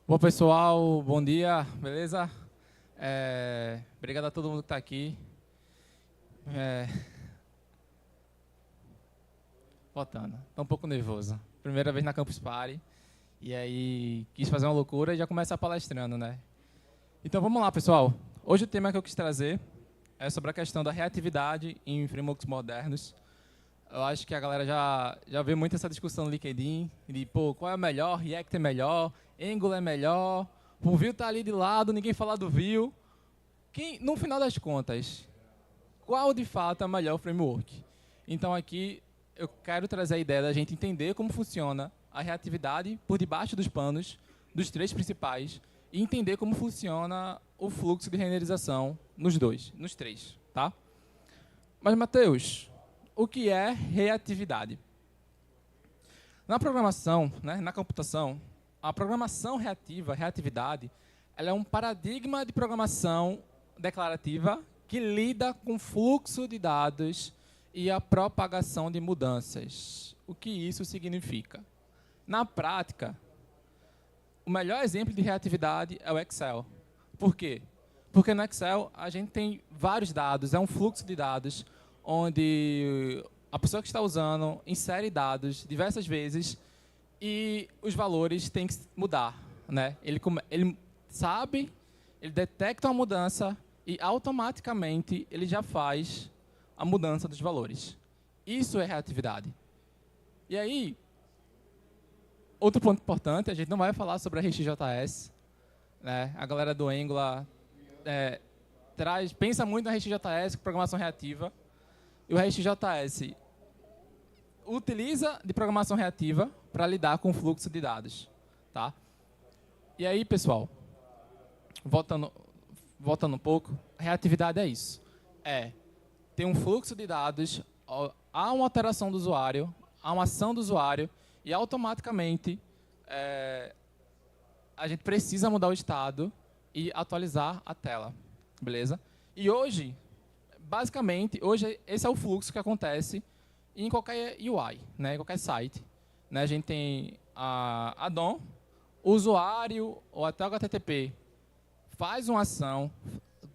Bom, pessoal, bom dia, beleza? Obrigado a todo mundo que está aqui. Votando. Estou um pouco nervoso. Primeira vez na Campus Party. E aí, quis fazer uma loucura e já começar palestrando, né? Então, vamos lá, pessoal. Hoje o tema que eu quis trazer é sobre a questão da reatividade em frameworks modernos. Eu acho que a galera já vê muito essa discussão no LinkedIn, de, pô, qual é o melhor, React é melhor, Angular é melhor, o Vue está ali de lado, ninguém fala do Vue. No final das contas, qual de fato é o melhor framework? Então aqui eu quero trazer a ideia da gente entender como funciona a reatividade por debaixo dos panos dos três principais e entender como funciona o fluxo de renderização nos três, tá? Mas, Matheus, o que é reatividade? Na programação, né, na computação, a programação reativa, reatividade, ela é um paradigma de programação declarativa que lida com fluxo de dados e a propagação de mudanças. O que isso significa? Na prática, o melhor exemplo de reatividade é o Excel. Por quê? Porque no Excel a gente tem vários dados, é um fluxo de dados onde a pessoa que está usando insere dados diversas vezes e os valores têm que mudar, né? Ele sabe, ele detecta uma mudança e automaticamente ele já faz a mudança dos valores. Isso é reatividade. E aí, outro ponto importante, a gente não vai falar sobre a RxJS, né? A galera do Angular pensa muito na RxJS, programação reativa, e o RxJS utiliza de programação reativa para lidar com o fluxo de dados, tá? E aí, pessoal, voltando um pouco, reatividade é isso. Tem um fluxo de dados, há uma alteração do usuário, há uma ação do usuário, e automaticamente a gente precisa mudar o estado e atualizar a tela, beleza? E hoje, basicamente, esse é o fluxo que acontece em qualquer UI, né, em qualquer site. Né, a gente tem a DOM, o usuário ou até o HTTP faz uma ação,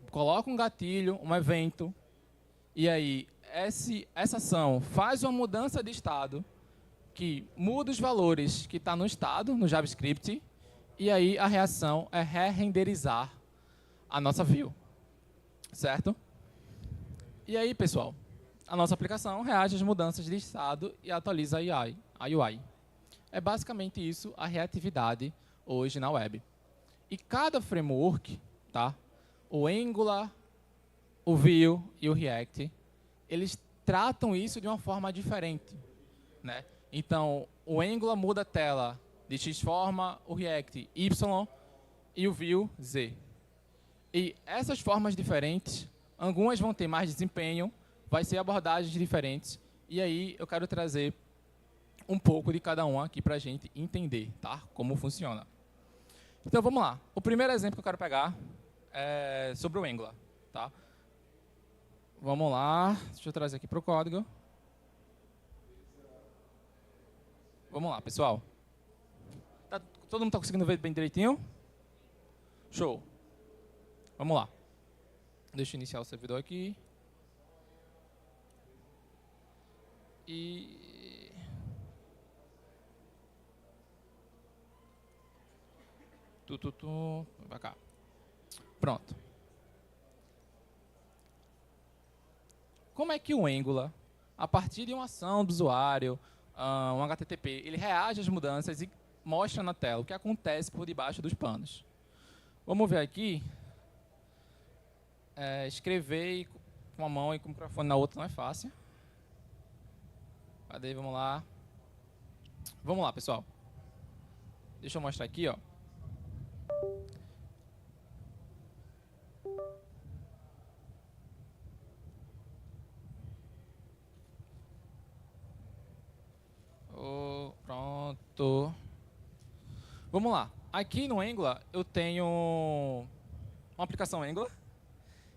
coloca um gatilho, um evento, e aí essa ação faz uma mudança de estado que muda os valores que está no estado, no JavaScript, e aí a reação é re-renderizar a nossa view, certo? E aí, pessoal, a nossa aplicação reage às mudanças de estado e atualiza a UI. É basicamente isso a reatividade hoje na web. E cada framework, tá? O Angular, o Vue e o React, eles tratam isso de uma forma diferente, né? Então, o Angular muda a tela de X forma, o React Y e o Vue Z. E essas formas diferentes, algumas vão ter mais desempenho, vai ser abordagens diferentes, e aí eu quero trazer um pouco de cada um aqui para a gente entender, tá? Como funciona. Então, vamos lá. O primeiro exemplo que eu quero pegar é sobre o Angular, tá? Vamos lá. Deixa eu trazer aqui para o código. Vamos lá, pessoal. Todo mundo está conseguindo ver bem direitinho? Show. Vamos lá. Deixa eu iniciar o servidor aqui. E vai cá. Pronto. Como é que o Angular, a partir de uma ação do usuário, um HTTP, ele reage às mudanças e mostra na tela o que acontece por debaixo dos panos? Vamos ver aqui. Escrever com uma mão e com o microfone na outra não é fácil. Cadê? Vamos lá. Vamos lá, pessoal. Deixa eu mostrar aqui, ó. Pronto. Vamos lá. Aqui no Angular, eu tenho uma aplicação Angular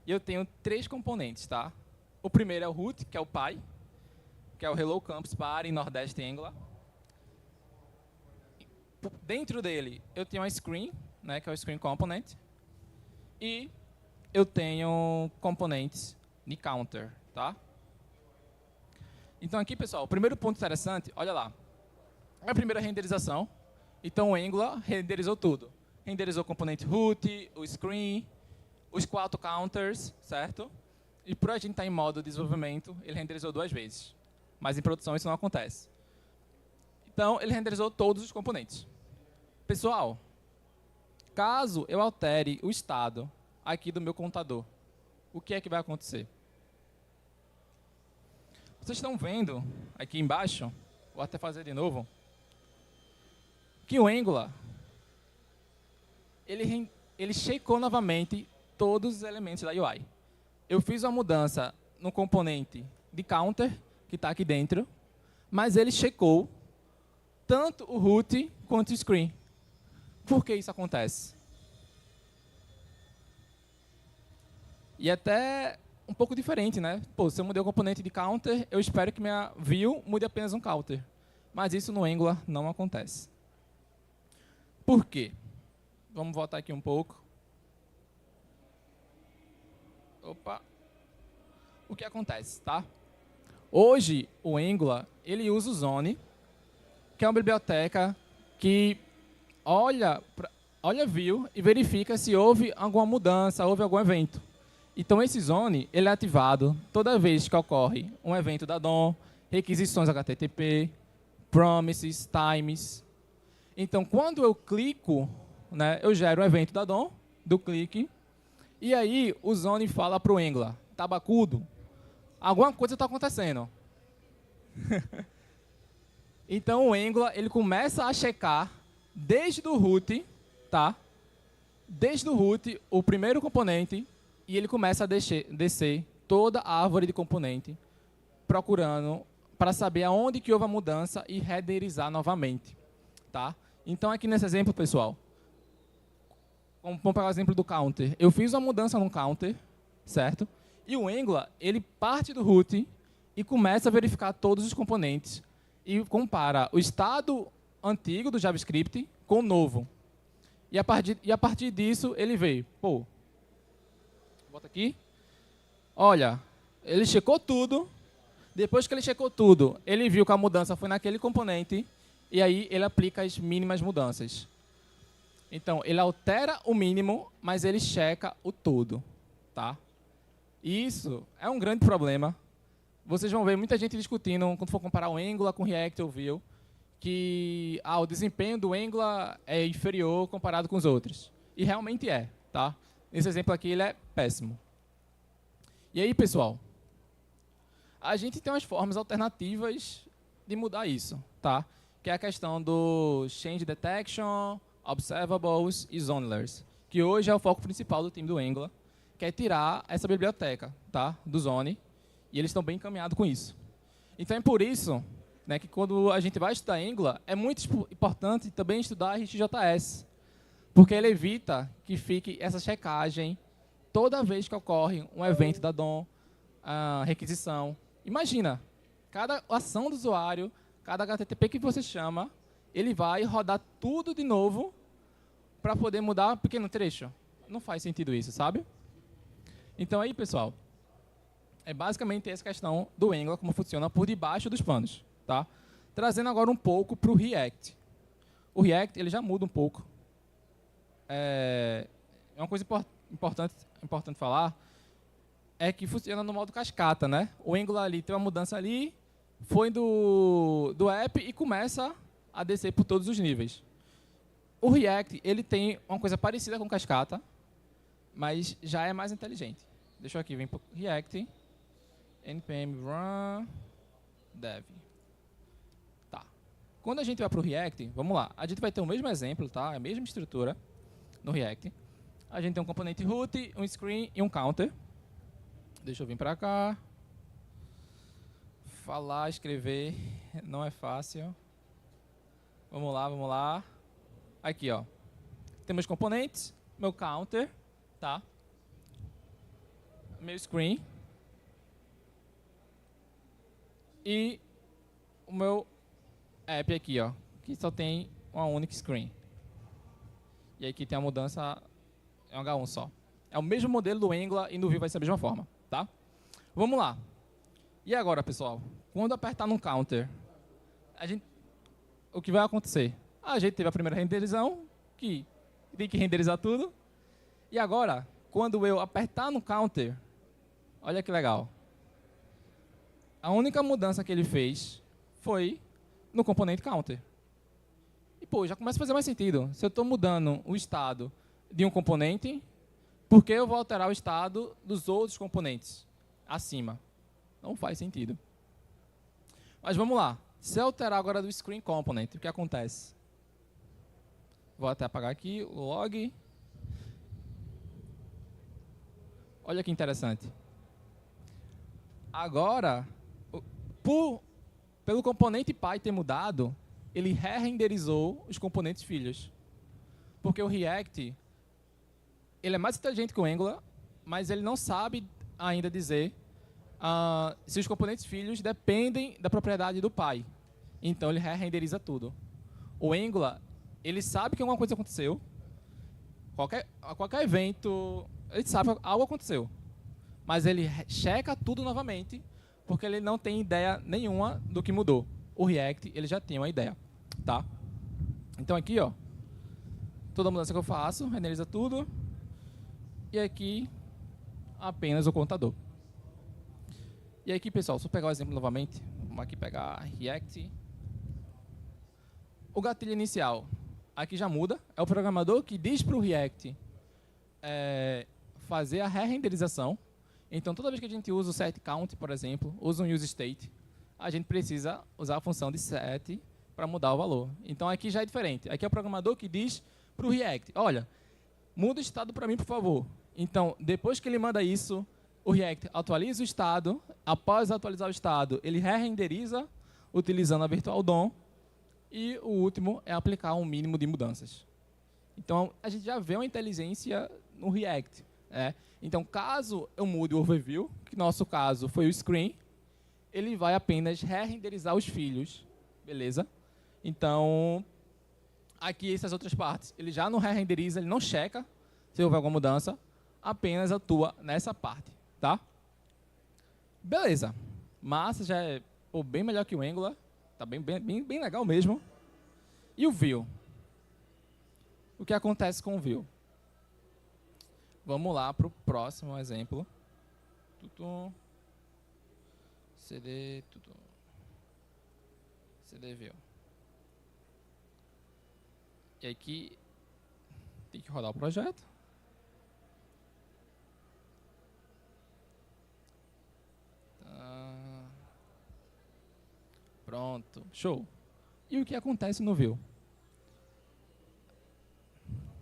e eu tenho três componentes, tá? O primeiro é o root, que é o pai, que é o Hello Campus Party Nordeste Angular. Dentro dele, eu tenho a screen, né, que é o Screen Component, e eu tenho componentes de counter, tá? Então aqui, pessoal, o primeiro ponto interessante, olha lá, é a primeira renderização. Então o Angular renderizou tudo. Renderizou o componente root, o screen, os 4 counters, certo? E por a gente estar em modo de desenvolvimento, ele renderizou 2 vezes. Mas em produção isso não acontece. Então ele renderizou todos os componentes. Pessoal, caso eu altere o estado aqui do meu contador, o que é que vai acontecer? Vocês estão vendo aqui embaixo, vou até fazer de novo, que o Angular, ele checou novamente todos os elementos da UI. Eu fiz uma mudança no componente de counter, que está aqui dentro, mas ele checou tanto o root quanto o screen. Por que isso acontece? E até um pouco diferente, né? Pô, se eu mudei o componente de counter, eu espero que minha view mude apenas um counter. Mas isso no Angular não acontece. Por quê? Vamos voltar aqui um pouco. Opa. O que acontece, tá? Hoje, o Angular, ele usa o Zone, que é uma biblioteca que olha view e verifica se houve alguma mudança, houve algum evento. Então, esse Zone ele é ativado toda vez que ocorre um evento da DOM, requisições HTTP, promises, times. Então, quando eu clico, né, eu gero um evento da DOM, do clique, e aí o Zone fala para o Angular, tabacudo, alguma coisa está acontecendo. Então, o Angular ele começa a checar desde o root, tá? Desde o root, o primeiro componente, e ele começa a descer toda a árvore de componente, procurando para saber aonde que houve a mudança e renderizar novamente, tá? Então, aqui nesse exemplo, pessoal, vamos pegar o exemplo do counter. Eu fiz uma mudança no counter, certo? E o Angular, ele parte do root e começa a verificar todos os componentes e compara o estado antigo do JavaScript com o novo. E a partir disso, ele vê, pô, bota aqui, olha, ele checou tudo, depois que ele checou tudo, ele viu que a mudança foi naquele componente, e aí ele aplica as mínimas mudanças. Então, ele altera o mínimo, mas ele checa o todo, tá? E isso é um grande problema. Vocês vão ver muita gente discutindo, quando for comparar o Angular com o React ou Vue, que o desempenho do Angular é inferior comparado com os outros. E realmente é, tá? Esse exemplo aqui ele é péssimo. E aí, pessoal, a gente tem umas formas alternativas de mudar isso, tá? Que é a questão do Change Detection, Observables e Zonelers, que hoje é o foco principal do time do Angular, que é tirar essa biblioteca, tá? Do Zone, e eles estão bem encaminhados com isso. Então é por isso, né, que quando a gente vai estudar Angular, é muito importante também estudar RxJS, porque ele evita que fique essa checagem toda vez que ocorre um evento da DOM, requisição. Imagina, cada ação do usuário, cada HTTP que você chama, ele vai rodar tudo de novo para poder mudar um pequeno trecho. Não faz sentido isso, sabe? Então aí, pessoal, é basicamente essa questão do Angular, como funciona por debaixo dos panos, tá? Trazendo agora um pouco para o React. O React ele já muda um pouco. Uma coisa importante falar é que funciona no modo cascata, né? O Angular ali tem uma mudança ali, foi do app e começa a descer por todos os níveis. O React ele tem uma coisa parecida com cascata, mas já é mais inteligente. Deixa eu aqui vir para o React, npm run dev. Tá. Quando a gente vai para o React, vamos lá, a gente vai ter o mesmo exemplo, tá? A mesma estrutura no React. A gente tem um componente root, um screen e um counter. Deixa eu vir para cá. Falar, escrever, não é fácil. Vamos lá, vamos lá. Aqui, ó. Temos componentes, meu counter, tá? Meu screen. E o meu app aqui, ó, que só tem uma única screen. E aqui tem a mudança, é um H1 só. É o mesmo modelo do Angular e no Vue vai ser a mesma forma, tá? Vamos lá. E agora, pessoal? Quando apertar no counter, o que vai acontecer? A gente teve a primeira renderização, que tem que renderizar tudo. E agora, quando eu apertar no counter, olha que legal. A única mudança que ele fez foi no componente counter. E, pô, já começa a fazer mais sentido. Se eu estou mudando o estado de um componente, por que eu vou alterar o estado dos outros componentes acima? Não faz sentido. Mas vamos lá. Se eu alterar agora do screen component, o que acontece? Vou até apagar aqui o log. Olha que interessante. Agora, pelo componente pai ter mudado, ele re-renderizou os componentes filhos. Porque o React, ele é mais inteligente que o Angular, mas ele não sabe ainda dizer se os componentes filhos dependem da propriedade do pai. Então, ele re-renderiza tudo. O Angular, ele sabe que alguma coisa aconteceu. Qualquer evento, ele sabe que algo aconteceu. Mas ele checa tudo novamente, porque ele não tem ideia nenhuma do que mudou. O React, ele já tem uma ideia. Tá? Então, aqui, ó, toda mudança que eu faço, renderiza tudo. E aqui, apenas o contador. E aqui, pessoal, se eu pegar o exemplo novamente, vamos aqui pegar React. O gatilho inicial, aqui já muda. É o programador que diz para o React fazer a re-renderização. Então, toda vez que a gente usa o setCount, por exemplo, usa um useState, a gente precisa usar a função de set para mudar o valor. Então, aqui já é diferente. Aqui é o programador que diz para o React, olha, muda o estado para mim, por favor. Então, depois que ele manda isso, o React atualiza o estado. Após atualizar o estado, ele re-renderiza utilizando a Virtual DOM. E o último é aplicar um mínimo de mudanças. Então, a gente já vê uma inteligência no React. Então, caso eu mude o overview, que no nosso caso foi o screen, ele vai apenas re-renderizar os filhos. Beleza? Então, aqui essas outras partes, ele já não re-renderiza, ele não checa se houver alguma mudança, apenas atua nessa parte. Tá? Beleza. Massa já é bem melhor que o Angular. Tá bem legal mesmo. E o Vue? O que acontece com o Vue? Vamos lá para o próximo exemplo. CD Vue. E aqui tem que rodar o projeto. Pronto, show. E o que acontece no Vue?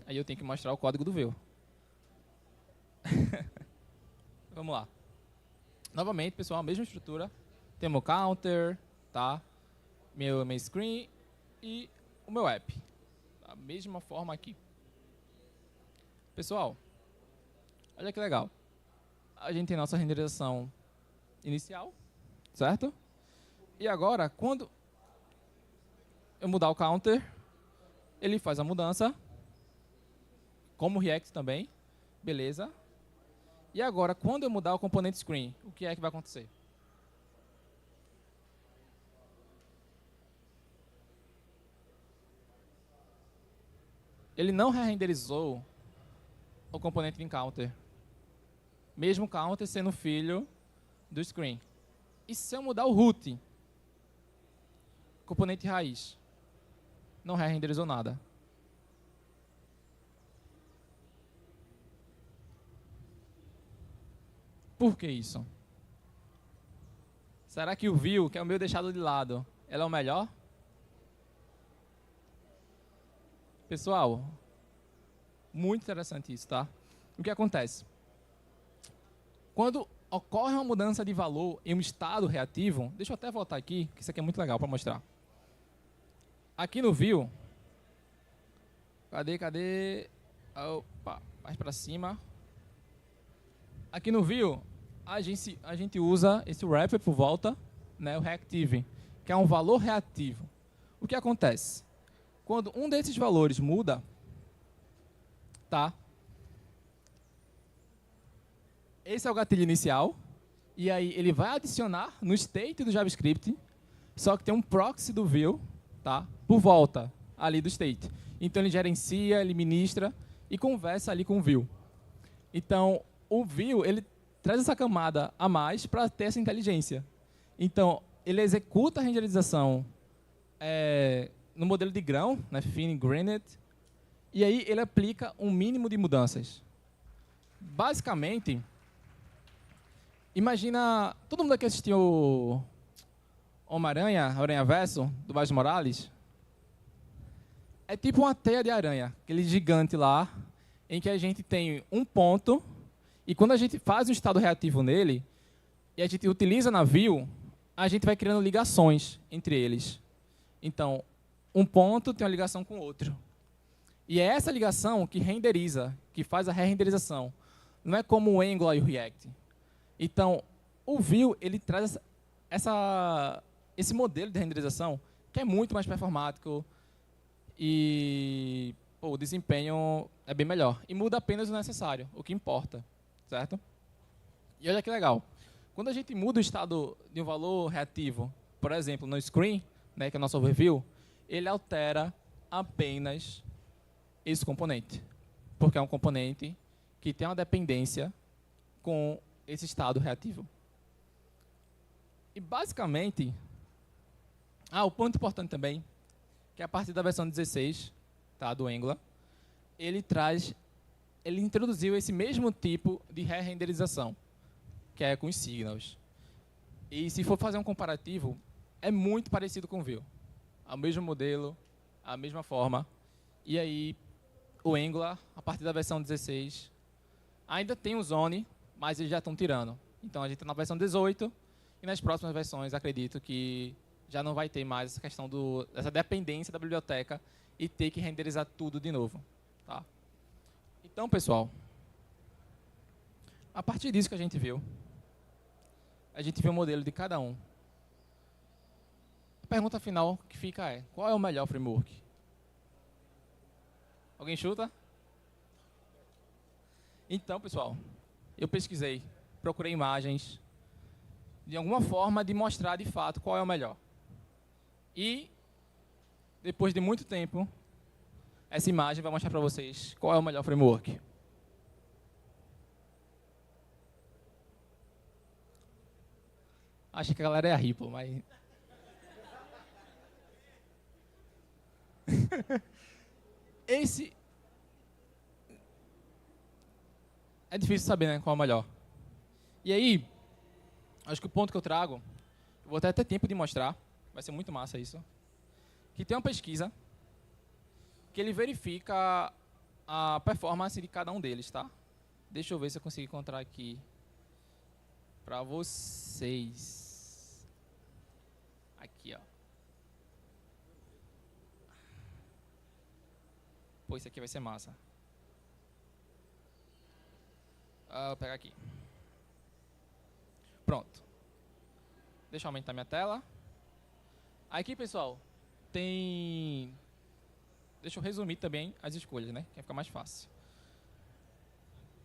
Aí eu tenho que mostrar o código do Vue. Vamos lá. Novamente, pessoal, a mesma estrutura. Temos o counter, tá? Meu screen e o meu app. Da mesma forma aqui. Pessoal, olha que legal. A gente tem nossa renderização inicial, certo? E agora, quando eu mudar o counter, ele faz a mudança, como o React também, beleza? E agora, quando eu mudar o componente screen, o que é que vai acontecer? Ele não re-renderizou o componente de counter, mesmo o counter sendo filho do screen. E se eu mudar o root, componente raiz, não re-renderizou nada. Por que isso? Será que o Vue, que é o meu deixado de lado, ela é o melhor? Pessoal, muito interessante isso, tá? O que acontece? Quando ocorre uma mudança de valor em um estado reativo, deixa eu até voltar aqui, que isso aqui é muito legal para mostrar. Aqui no Vue, cadê? Opa, mais para cima. Aqui no Vue, a gente usa esse wrapper por volta, né, o reactive, que é um valor reativo. O que acontece? Quando um desses valores muda, tá? Esse é o gatilho inicial. E aí ele vai adicionar no state do JavaScript, só que tem um proxy do view, tá? Por volta ali do state. Então ele gerencia, ele ministra e conversa ali com o view. Então o view ele traz essa camada a mais para ter essa inteligência. Então ele executa a renderização no modelo de grão, né, fine-grained, e aí ele aplica um mínimo de mudanças. Basicamente, imagina, todo mundo aqui assistiu Homem-Aranha, Aranha-Verso, do Miles Morales? É tipo uma teia de aranha, aquele gigante lá, em que a gente tem um ponto, e quando a gente faz um estado reativo nele, e a gente utiliza na view, a gente vai criando ligações entre eles. Então, um ponto tem uma ligação com o outro. E é essa ligação que renderiza, que faz a re-renderização. Não é como o Angular e o React. Então, o Vue ele traz esse modelo de renderização que é muito mais performático e o desempenho é bem melhor. E muda apenas o necessário, o que importa, certo? E olha que legal. Quando a gente muda o estado de um valor reativo, por exemplo, no screen, né, que é o nosso overview, ele altera apenas esse componente, porque é um componente que tem uma dependência com esse estado reativo. E basicamente, o ponto importante também, que a partir da versão 16, tá, do Angular, ele introduziu esse mesmo tipo de re-renderização, que é com os signals. E se for fazer um comparativo, é muito parecido com o Vue. O mesmo modelo, a mesma forma. E aí, o Angular, a partir da versão 16, ainda tem o Zone, mas eles já estão tirando. Então, a gente está na versão 18, e nas próximas versões, acredito que já não vai ter mais essa questão dessa dependência da biblioteca e ter que renderizar tudo de novo. Tá? Então, pessoal, a partir disso que a gente viu o modelo de cada um. A pergunta final que fica é, qual é o melhor framework? Alguém chuta? Então, pessoal, eu pesquisei, procurei imagens, de alguma forma de mostrar de fato qual é o melhor. E, depois de muito tempo, essa imagem vai mostrar para vocês qual é o melhor framework. Acho que a galera é a Ripple, mas... Esse... É difícil saber, né, qual é o melhor. E aí, acho que o ponto que eu trago, eu vou até ter tempo de mostrar, vai ser muito massa isso, que tem uma pesquisa que ele verifica a performance de cada um deles, tá? Deixa eu ver se eu consigo encontrar aqui para vocês. Aqui, ó. Pô, isso aqui vai ser massa. Vou pegar aqui. Pronto. Deixa eu aumentar minha tela. Aqui, pessoal, tem... Deixa eu resumir também as escolhas, né? Que vai ficar mais fácil.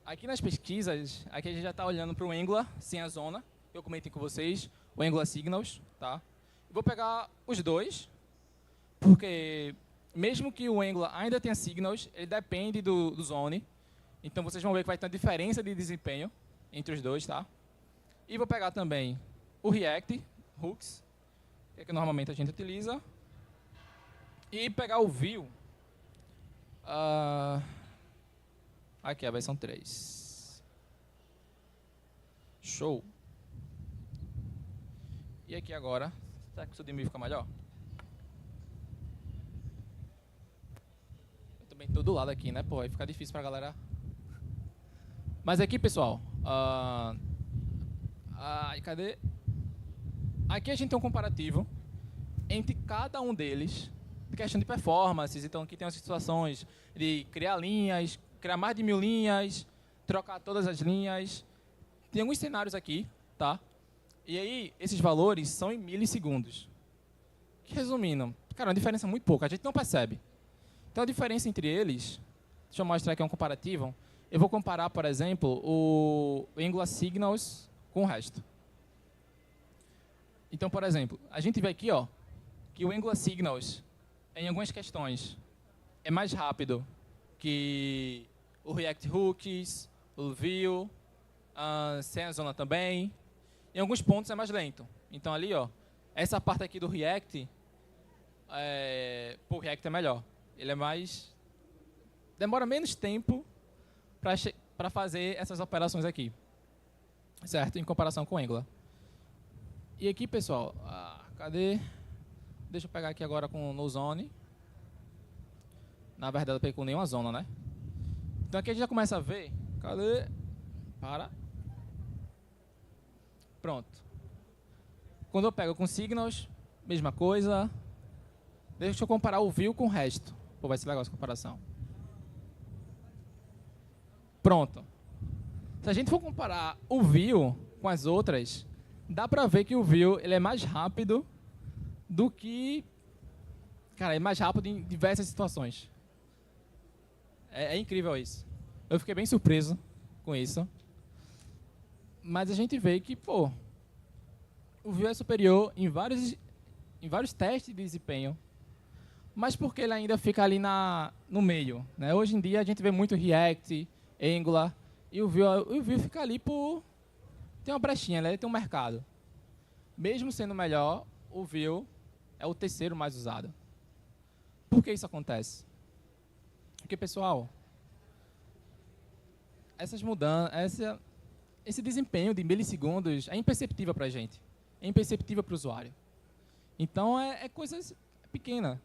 Aqui nas pesquisas, aqui a gente já está olhando para o Angular, sem a zona. Eu comentei com vocês, o Angular Signals, tá? Vou pegar os dois, porque mesmo que o Angular ainda tenha Signals, ele depende do Zone. Então, vocês vão ver que vai ter uma diferença de desempenho entre os dois, tá? E vou pegar também o React, Hooks, que é que normalmente a gente utiliza. E pegar o Vue. Aqui, a versão 3. Show. E aqui agora, será que o Sudemy fica melhor? Eu também estou do lado aqui, né? Pô, aí fica difícil para a galera. Mas aqui, pessoal, cadê? Aqui a gente tem um comparativo entre cada um deles, de questão de performances. Então, aqui tem as situações de criar linhas, criar mais de 1000 linhas, trocar todas as linhas. Tem alguns cenários aqui, tá? E aí, esses valores são em milissegundos. Que, resumindo, cara, uma diferença muito pouca, a gente não percebe. Então, a diferença entre eles deixa eu mostrar aqui um comparativo. Eu vou comparar, por exemplo, o Angular Signals com o resto. Então, por exemplo, a gente vê aqui, ó, que o Angular Signals, em algumas questões, é mais rápido que o React Hooks, o Vue, sem a zona também. Em alguns pontos é mais lento. Então ali, ó, essa parte aqui do React, o React é melhor. Ele é mais... demora menos tempo para fazer essas operações aqui. Certo? Em comparação com o Angular. E aqui, pessoal, cadê? Deixa eu pegar aqui agora com o NoZone. Na verdade, eu peguei com nenhuma zona, né? Então aqui a gente já começa a ver. Cadê? Para. Pronto. Quando eu pego com Signals, mesma coisa. Deixa eu comparar o Vue com o resto. Pô, vai ser legal essa comparação. Pronto. Se a gente for comparar o Vue com as outras, dá pra ver que o Vue ele é mais rápido do que... Cara, é mais rápido em diversas situações. É incrível isso. Eu fiquei bem surpreso com isso. Mas a gente vê que, pô, o Vue é superior em vários testes de desempenho. Mas porque ele ainda fica ali no meio, né? Hoje em dia a gente vê muito React, Angular, e o Vue fica ali por... tem uma brechinha, né? Ele tem um mercado. Mesmo sendo melhor, o Vue é o terceiro mais usado. Por que isso acontece? Porque, pessoal, essas mudanças, esse desempenho de milissegundos é imperceptível para a gente. É imperceptível para o usuário. Então, é coisa pequena.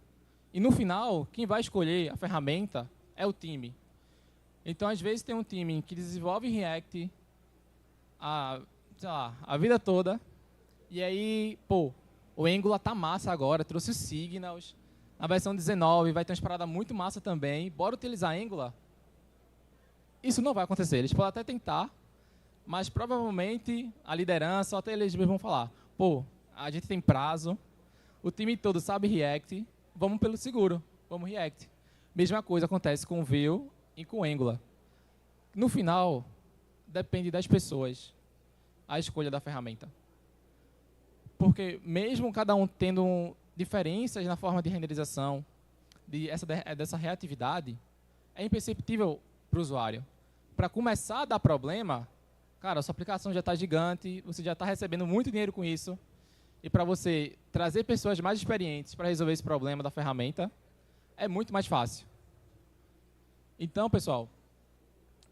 E, no final, quem vai escolher a ferramenta é o time. Então, às vezes, tem um time que desenvolve React sei lá, a vida toda. E aí, pô, o Angular tá massa agora, trouxe os Signals. Na versão 19 vai ter uma parada muito massa também. Bora utilizar Angular? Isso não vai acontecer. Eles podem até tentar, mas provavelmente a liderança, ou até eles mesmos vão falar, pô, a gente tem prazo, o time todo sabe React, vamos pelo seguro, vamos React. Mesma coisa acontece com o Vue e com o Angular. No final, depende das pessoas a escolha da ferramenta. Porque mesmo cada um tendo diferenças na forma de renderização, dessa reatividade, é imperceptível para o usuário. Para começar a dar problema, cara, a sua aplicação já está gigante, você já está recebendo muito dinheiro com isso, e para você trazer pessoas mais experientes para resolver esse problema da ferramenta, é muito mais fácil. Então, pessoal,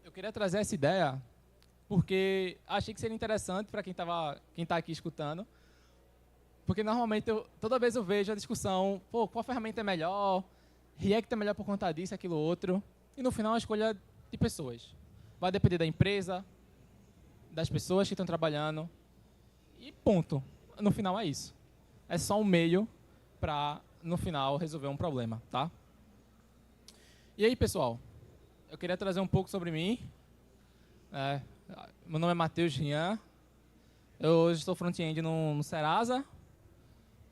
eu queria trazer essa ideia porque achei que seria interessante para quem está aqui escutando, porque normalmente, toda vez eu vejo a discussão, pô, qual ferramenta é melhor, React é melhor por conta disso, aquilo, outro, e no final a escolha de pessoas. Vai depender da empresa, das pessoas que estão trabalhando, e ponto. No final é isso. É só um meio para, no final, resolver um problema, tá? E aí, pessoal, eu queria trazer um pouco sobre mim. Meu nome é Matheus Rian. Eu hoje estou front-end no Serasa.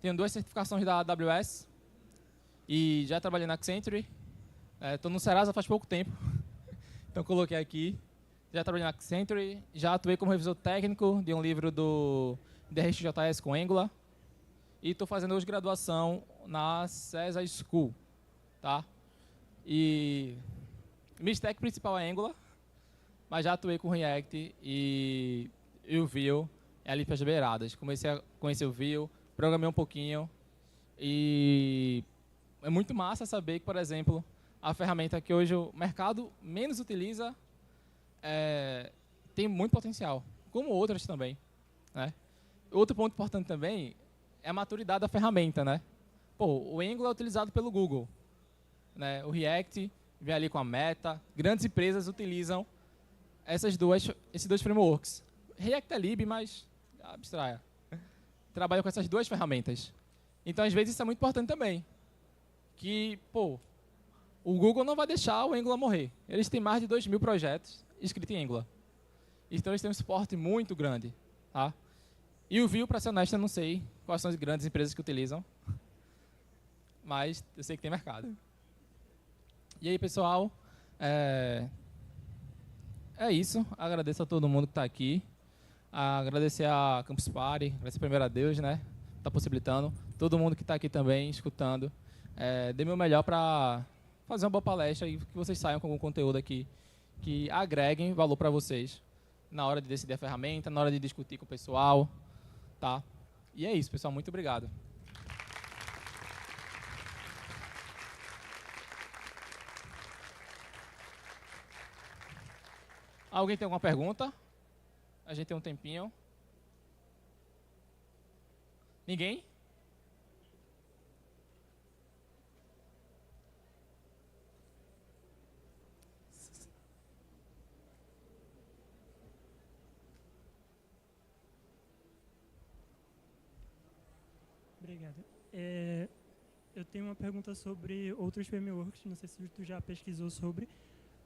Tenho 2 certificações da AWS. E já trabalhei na Accenture. Estou no Serasa faz pouco tempo. Então, coloquei aqui. Já trabalhei na Accenture. Já atuei como revisor técnico de um livro do RxJS com Angular. E estou fazendo hoje graduação na César School. Tá? E minha stack principal é Angular. Mas já atuei com React e o Vue ali para as beiradas. Comecei a conhecer o Vue, programei um pouquinho. E é muito massa saber que, por exemplo, a ferramenta que hoje o mercado menos utiliza tem muito potencial, como outras também. Né? Outro ponto importante também é a maturidade da ferramenta. Né? Pô, o Angular é utilizado pelo Google. Né? O React vem ali com a Meta. Grandes empresas utilizam esses dois frameworks. React é lib, mas abstraia. Trabalha com essas 2 ferramentas. Então, às vezes, isso é muito importante também. Que, pô, o Google não vai deixar o Angular morrer. Eles têm mais de 2.000 projetos escritos em Angular. Então, eles têm um suporte muito grande. Tá? E o Vue, para ser honesto, eu não sei quais são as grandes empresas que utilizam. Mas eu sei que tem mercado. E aí, pessoal, É, é isso. Agradeço a todo mundo que está aqui. Agradecer a Campus Party, agradecer primeiro a Deus, né? Está possibilitando. Todo mundo que está aqui também, escutando. Dei meu melhor para fazer uma boa palestra e que vocês saiam com algum conteúdo aqui que agreguem valor para vocês na hora de decidir a ferramenta, na hora de discutir com o pessoal, tá? E é isso, pessoal. Muito obrigado. Alguém tem alguma pergunta? A gente tem um tempinho. Ninguém? Obrigado. Eu tenho uma pergunta sobre outros frameworks, não sei se tu já pesquisou sobre,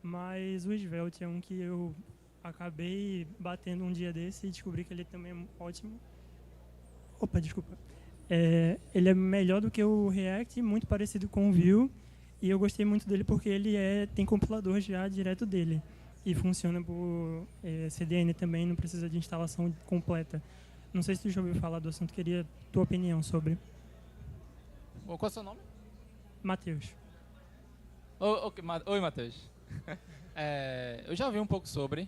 mas o Svelte é um que eu acabei batendo um dia desse e descobri que ele também é ótimo. Opa, desculpa. Ele é melhor do que o React, muito parecido com o Vue, e eu gostei muito dele porque ele tem compilador já direto dele e funciona por CDN também, não precisa de instalação completa. Não sei se tu já ouviu falar do assunto, queria tua opinião sobre. Qual é o seu nome? Matheus. Oi, Matheus. Eu já vi um pouco sobre.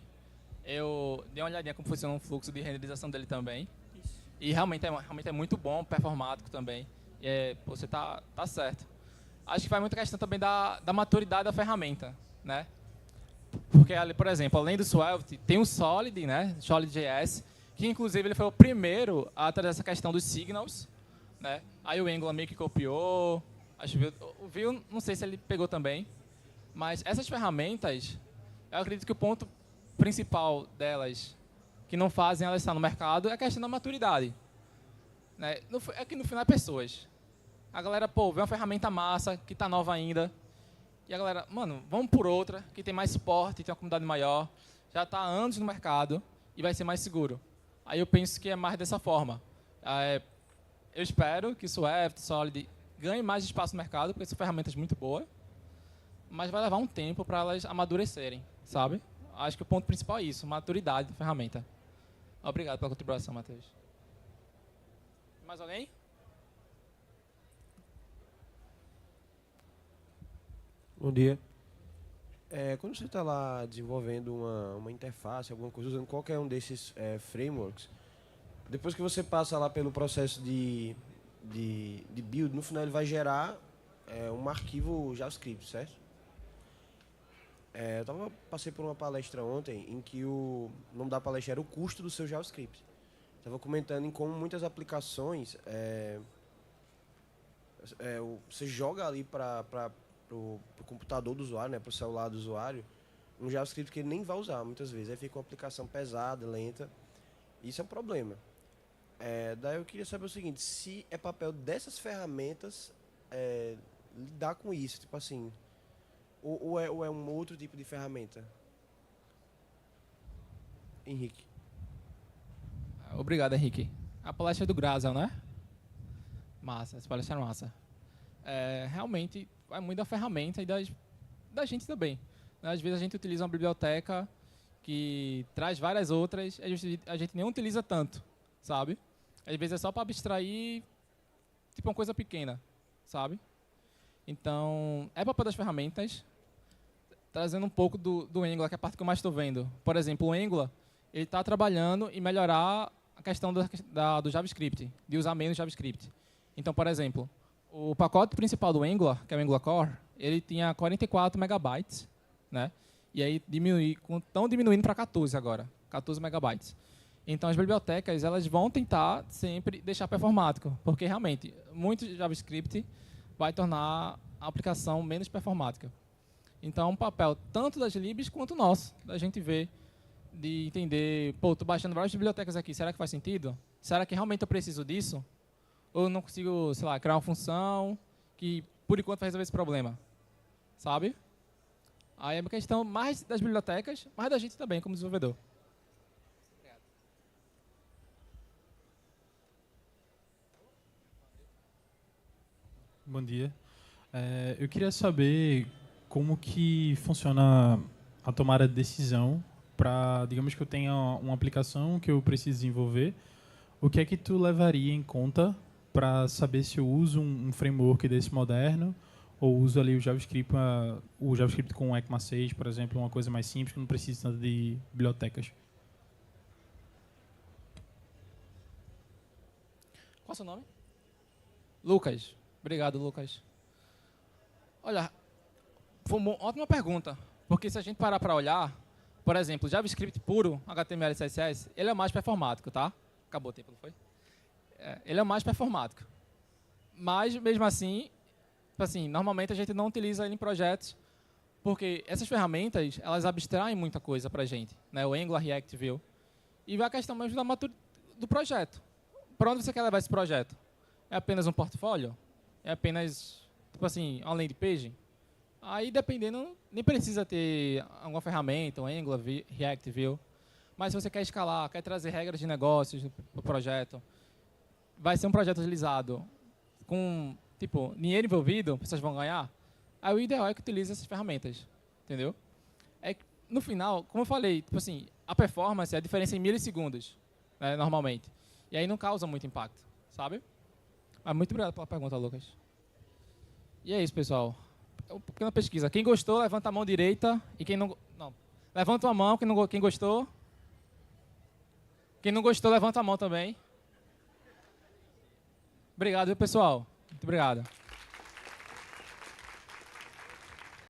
Eu dei uma olhadinha como funciona o fluxo de renderização dele também. Isso. E realmente é muito bom, performático também. Você tá certo. Acho que faz muita questão também da maturidade da ferramenta, né? Porque, ali, por exemplo, além do Svelte, tem o Solid, né? Solid.js, que inclusive ele foi o primeiro a trazer essa questão dos signals, né? Aí o Angular meio que copiou, acho que o Vue, não sei se ele pegou também, mas essas ferramentas, eu acredito que o ponto principal delas, que não fazem elas estar no mercado, é a questão da maturidade, né? É que no final é pessoas. A galera, vê uma ferramenta massa, que está nova ainda, e a galera, mano, vamos por outra, que tem mais suporte, tem uma comunidade maior, já está há anos no mercado e vai ser mais seguro. Aí eu penso que é mais dessa forma. Eu espero que o Swift, Solid ganhe mais espaço no mercado, porque são ferramentas muito boas, mas vai levar um tempo para elas amadurecerem, sabe? Acho que o ponto principal é isso, maturidade da ferramenta. Obrigado pela contribuição, Matheus. Mais alguém? Bom dia. Quando você está lá desenvolvendo uma interface, alguma coisa, usando qualquer um desses frameworks, depois que você passa lá pelo processo de build, no final ele vai gerar um arquivo JavaScript, certo? Passei por uma palestra ontem em que o nome da palestra era o custo do seu JavaScript. Estava comentando em como muitas aplicações você joga ali para o computador do usuário, né, para o celular do usuário, um JavaScript que ele nem vai usar muitas vezes. Aí fica uma aplicação pesada, lenta. Isso é um problema. Daí eu queria saber o seguinte, se é papel dessas ferramentas lidar com isso, tipo assim, ou é um outro tipo de ferramenta? Henrique. Obrigado, Henrique. A palestra é do Grazel, né? Massa, essa palestra é massa. Realmente, vai muito da ferramenta e da gente também. Às vezes a gente utiliza uma biblioteca que traz várias outras, a gente nem utiliza tanto, sabe? Às vezes é só para abstrair, tipo uma coisa pequena, sabe? Então, é papel das ferramentas, trazendo um pouco do Angular, que é a parte que eu mais estou vendo. Por exemplo, o Angular, ele está trabalhando em melhorar a questão do JavaScript, de usar menos JavaScript. Então, por exemplo, o pacote principal do Angular, que é o Angular Core, ele tinha 44 megabytes, né? E aí estão diminuindo para 14 agora, 14 megabytes. Então as bibliotecas elas vão tentar sempre deixar performático, porque realmente muito JavaScript vai tornar a aplicação menos performática. Então é um papel tanto das libs quanto nosso, da gente ver, de entender, estou baixando várias bibliotecas aqui, será que faz sentido? Será que realmente eu preciso disso? Ou eu não consigo, sei lá, criar uma função que, por enquanto, vai resolver esse problema? Sabe? Aí é uma questão mais das bibliotecas, mas da gente também, como desenvolvedor. Obrigado. Bom dia. Eu queria saber como que funciona a tomada de decisão para, digamos que eu tenha uma aplicação que eu preciso desenvolver, o que é que tu levaria em conta para saber se eu uso um framework desse moderno ou uso ali o JavaScript com o ECMAScript 6, por exemplo, uma coisa mais simples que não precisa tanto de bibliotecas? Qual é o seu nome? Lucas. Obrigado, Lucas. Olha, foi uma ótima pergunta, porque se a gente parar para olhar, por exemplo, JavaScript puro, HTML e CSS, ele é mais performático, tá? Acabou o tempo, não foi? Ele é mais performático. Mas, mesmo assim, normalmente a gente não utiliza ele em projetos, porque essas ferramentas, elas abstraem muita coisa para a gente, né? O Angular, React, Vue. E vai a questão mesmo do projeto. Para onde você quer levar esse projeto? É apenas um portfólio? É apenas, uma landing page? Aí, dependendo, nem precisa ter alguma ferramenta, um Angular, React, Vue. Mas se você quer escalar, quer trazer regras de negócios para o projeto, vai ser um projeto utilizado com, dinheiro envolvido, pessoas vão ganhar, aí o ideal é que utilize essas ferramentas, entendeu? No final, como eu falei, a performance é a diferença em milissegundos, né, normalmente. E aí não causa muito impacto, sabe? Mas muito obrigado pela pergunta, Lucas. E é isso, pessoal. Uma pequena pesquisa. Quem gostou, levanta a mão direita. E quem não... Não. Levanta a mão, quem gostou. Quem não gostou, levanta a mão também. Obrigado, pessoal. Muito obrigado.